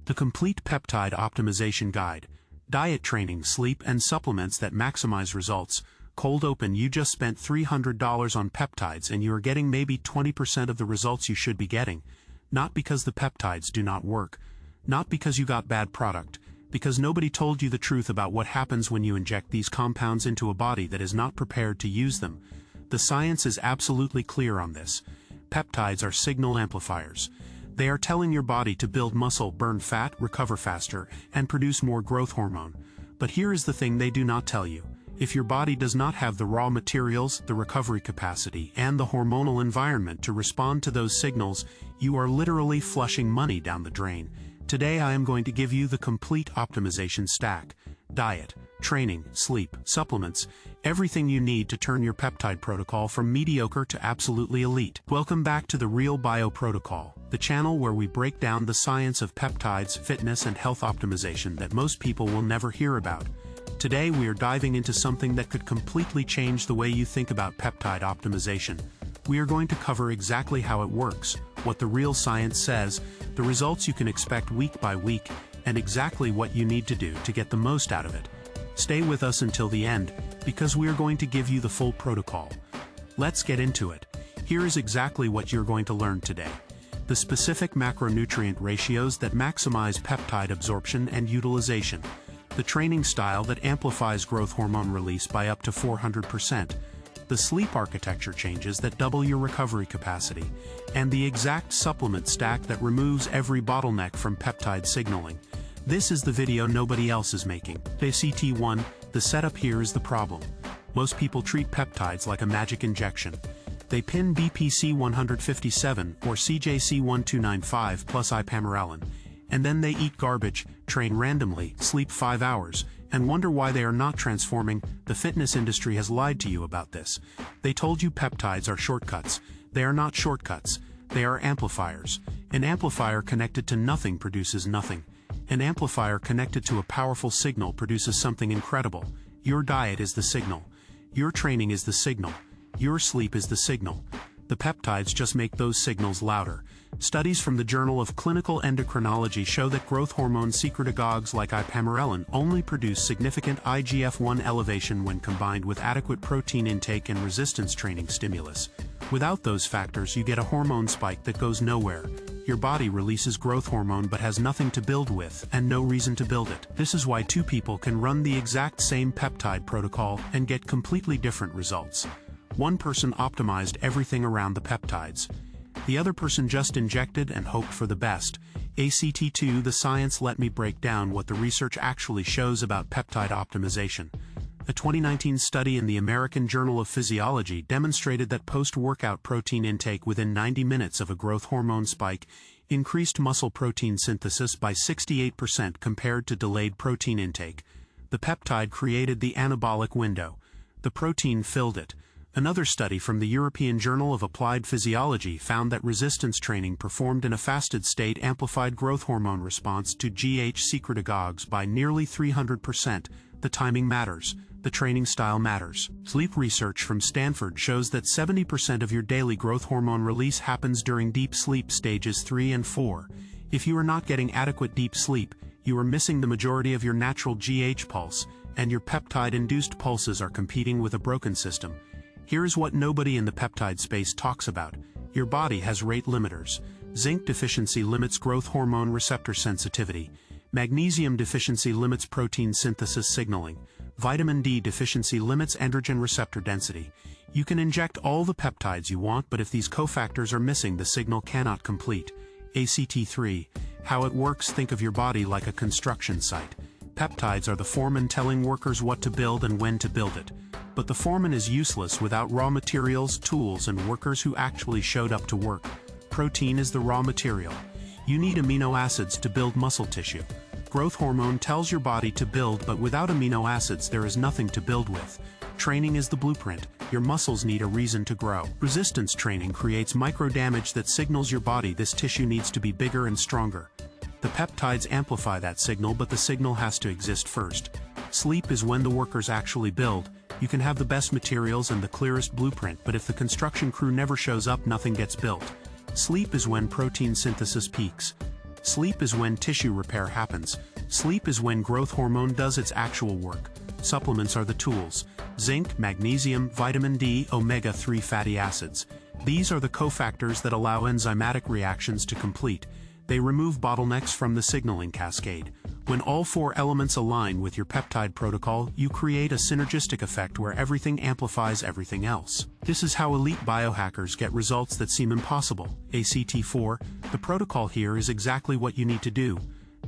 The complete peptide optimization guide. Diet, training, sleep, and supplements that maximize results. Cold open: you just spent $300 on peptides and you are getting maybe 20% of the results you should be getting. Not because the peptides do not work. Not because you got bad product. Because nobody told you the truth about what happens when you inject these compounds into a body that is not prepared to use them. The science is absolutely clear on this. Peptides are signal amplifiers. They are telling your body to build muscle, burn fat, recover faster, and produce more growth hormone. But here is the thing they do not tell you. If your body does not have the raw materials, the recovery capacity, and the hormonal environment to respond to those signals, you are literally flushing money down the drain. Today I am going to give you the complete optimization stack. Diet, training, sleep, supplements, everything you need to turn your peptide protocol from mediocre to absolutely elite. Welcome back to the Real Bio Protocol, the channel where we break down the science of peptides, fitness, and health optimization that most people will never hear about. Today we are diving into something that could completely change the way you think about peptide optimization. We are going to cover exactly how it works, what the real science says, the results you can expect week by week, and exactly what you need to do to get the most out of it. Stay with us until the end, because we are going to give you the full protocol. Let's get into it. Here is exactly what you're going to learn today. The specific macronutrient ratios that maximize peptide absorption and utilization. The training style that amplifies growth hormone release by up to 400%. The sleep architecture changes that double your recovery capacity. And the exact supplement stack that removes every bottleneck from peptide signaling. This is the video nobody else is making. ACT1, the setup here is the problem. Most people treat peptides like a magic injection. They pin BPC 157 or CJC 1295 plus ipamorelin. And then they eat garbage, train randomly, sleep 5 hours, and wonder why they are not transforming. The fitness industry has lied to you about this. They told you peptides are shortcuts. They are not shortcuts. They are amplifiers. An amplifier connected to nothing produces nothing. An amplifier connected to a powerful signal produces something incredible. Your diet is the signal. Your training is the signal. Your sleep is the signal. The peptides just make those signals louder. Studies from the Journal of Clinical Endocrinology show that growth hormone secretagogues like ipamorelin only produce significant IGF-1 elevation when combined with adequate protein intake and resistance training stimulus. Without those factors, you get a hormone spike that goes nowhere. Your body releases growth hormone but has nothing to build with and no reason to build it. This is why two people can run the exact same peptide protocol and get completely different results. One person optimized everything around the peptides. The other person just injected and hoped for the best. ACT2, the science. Let me break down what the research actually shows about peptide optimization. A 2019 study in the American Journal of Physiology demonstrated that post-workout protein intake within 90 minutes of a growth hormone spike increased muscle protein synthesis by 68% compared to delayed protein intake. The peptide created the anabolic window. The protein filled it. Another study from the European Journal of Applied Physiology found that resistance training performed in a fasted state amplified growth hormone response to GH secretagogues by nearly 300%. The timing matters. The training style matters. Sleep research from Stanford shows that 70% of your daily growth hormone release happens during deep sleep stages 3 and 4. If you are not getting adequate deep sleep, you are missing the majority of your natural GH pulse, and your peptide-induced pulses are competing with a broken system. Here's what nobody in the peptide space talks about. Your body has rate limiters. Zinc deficiency limits growth hormone receptor sensitivity. Magnesium deficiency limits protein synthesis signaling. Vitamin D deficiency limits androgen receptor density. You can inject all the peptides you want, but if these cofactors are missing, the signal cannot complete. ACT3, how it works. Think of your body like a construction site. Peptides are the foreman telling workers what to build and when to build it. But the foreman is useless without raw materials, tools, and workers who actually showed up to work. Protein is the raw material. You need amino acids to build muscle tissue. Growth hormone tells your body to build, but without amino acids there is nothing to build with. Training is the blueprint. Your muscles need a reason to grow. Resistance training creates micro damage that signals your body this tissue needs to be bigger and stronger. The peptides amplify that signal, but the signal has to exist first. Sleep is when the workers actually build. You can have the best materials and the clearest blueprint, but if the construction crew never shows up, nothing gets built. Sleep is when protein synthesis peaks. Sleep is when tissue repair happens. Sleep is when growth hormone does its actual work. Supplements are the tools. Zinc, magnesium, vitamin D, omega-3 fatty acids. These are the cofactors that allow enzymatic reactions to complete. They remove bottlenecks from the signaling cascade. When all four elements align with your peptide protocol, you create a synergistic effect where everything amplifies everything else. This is how elite biohackers get results that seem impossible. ACT4, the protocol here is exactly what you need to do.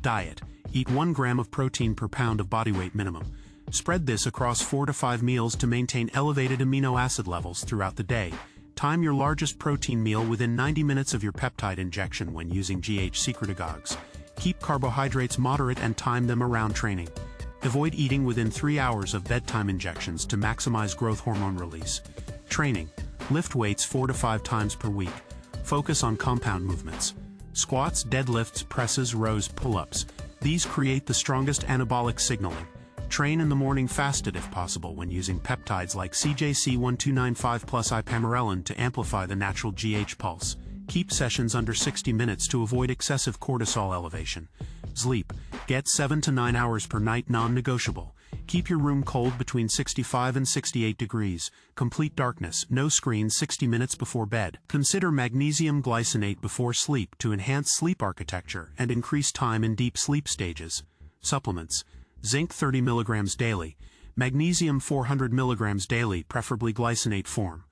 Diet. Eat 1 gram of protein per pound of body weight minimum. Spread this across 4 to 5 meals to maintain elevated amino acid levels throughout the day. Time your largest protein meal within 90 minutes of your peptide injection when using GH secretagogues. Keep carbohydrates moderate and time them around training. Avoid eating within 3 hours of bedtime injections to maximize growth hormone release. Training. Lift weights 4 to 5 times per week. Focus on compound movements. Squats, deadlifts, presses, rows, pull-ups. These create the strongest anabolic signaling. Train in the morning fasted if possible when using peptides like CJC1295 plus ipamorelin to amplify the natural GH pulse. Keep sessions under 60 minutes to avoid excessive cortisol elevation. Sleep. Get 7 to 9 hours per night non-negotiable. Keep your room cold between 65 and 68 degrees. Complete darkness, no screens 60 minutes before bed. Consider magnesium glycinate before sleep to enhance sleep architecture and increase time in deep sleep stages. Supplements. Zinc 30 mg daily. Magnesium 400 mg daily, preferably glycinate form.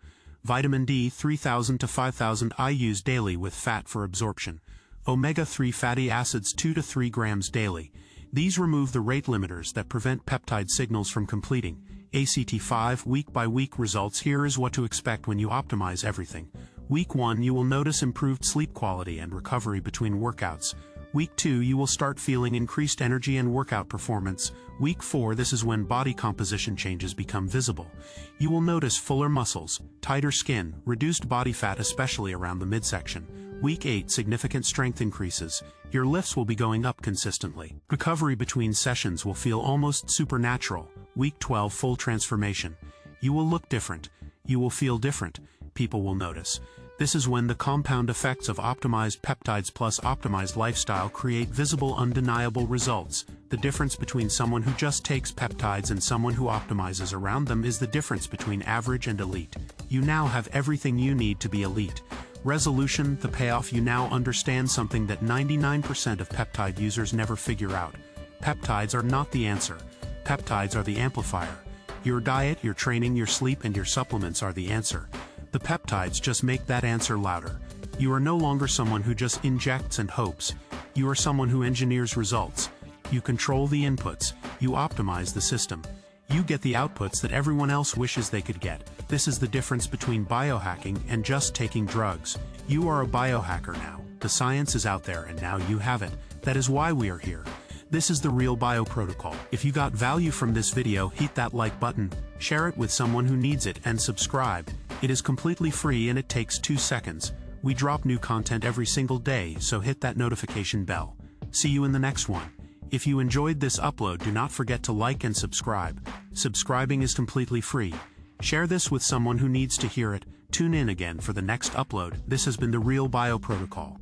Vitamin D 3000 to 5000 IUs daily with fat for absorption. Omega-3 fatty acids 2 to 3 grams daily. These remove the rate limiters that prevent peptide signals from completing. ACT5 week-by-week results. Here is what to expect when you optimize everything. Week 1 you will notice improved sleep quality and recovery between workouts. Week 2 you will start feeling increased energy and workout performance. Week 4 this is when body composition changes become visible. You will notice fuller muscles, tighter skin, reduced body fat especially around the midsection. Week 8 significant strength increases. Your lifts will be going up consistently. Recovery between sessions will feel almost supernatural. Week 12 full transformation. You will look different. You will feel different. People will notice. This is when the compound effects of optimized peptides plus optimized lifestyle create visible, undeniable results. The difference between someone who just takes peptides and someone who optimizes around them is the difference between average and elite. You now have everything you need to be elite. Resolution, the payoff. You now understand something that 99% of peptide users never figure out. Peptides are not the answer. Peptides are the amplifier. Your diet, your training, your sleep, and your supplements are the answer. The peptides just make that answer louder. You are no longer someone who just injects and hopes. You are someone who engineers results. You control the inputs. You optimize the system. You get the outputs that everyone else wishes they could get. This is the difference between biohacking and just taking drugs. You are a biohacker now. The science is out there and now you have it. That is why we are here. This is the Real Bio Protocol. If you got value from this video, hit that like button, share it with someone who needs it, and subscribe. It is completely free and it takes 2 seconds. We drop new content every single day, so hit that notification bell. See you in the next one. If you enjoyed this upload, do not forget to like and subscribe. Subscribing is completely free. Share this with someone who needs to hear it. Tune in again for the next upload. This has been the Real Bio Protocol.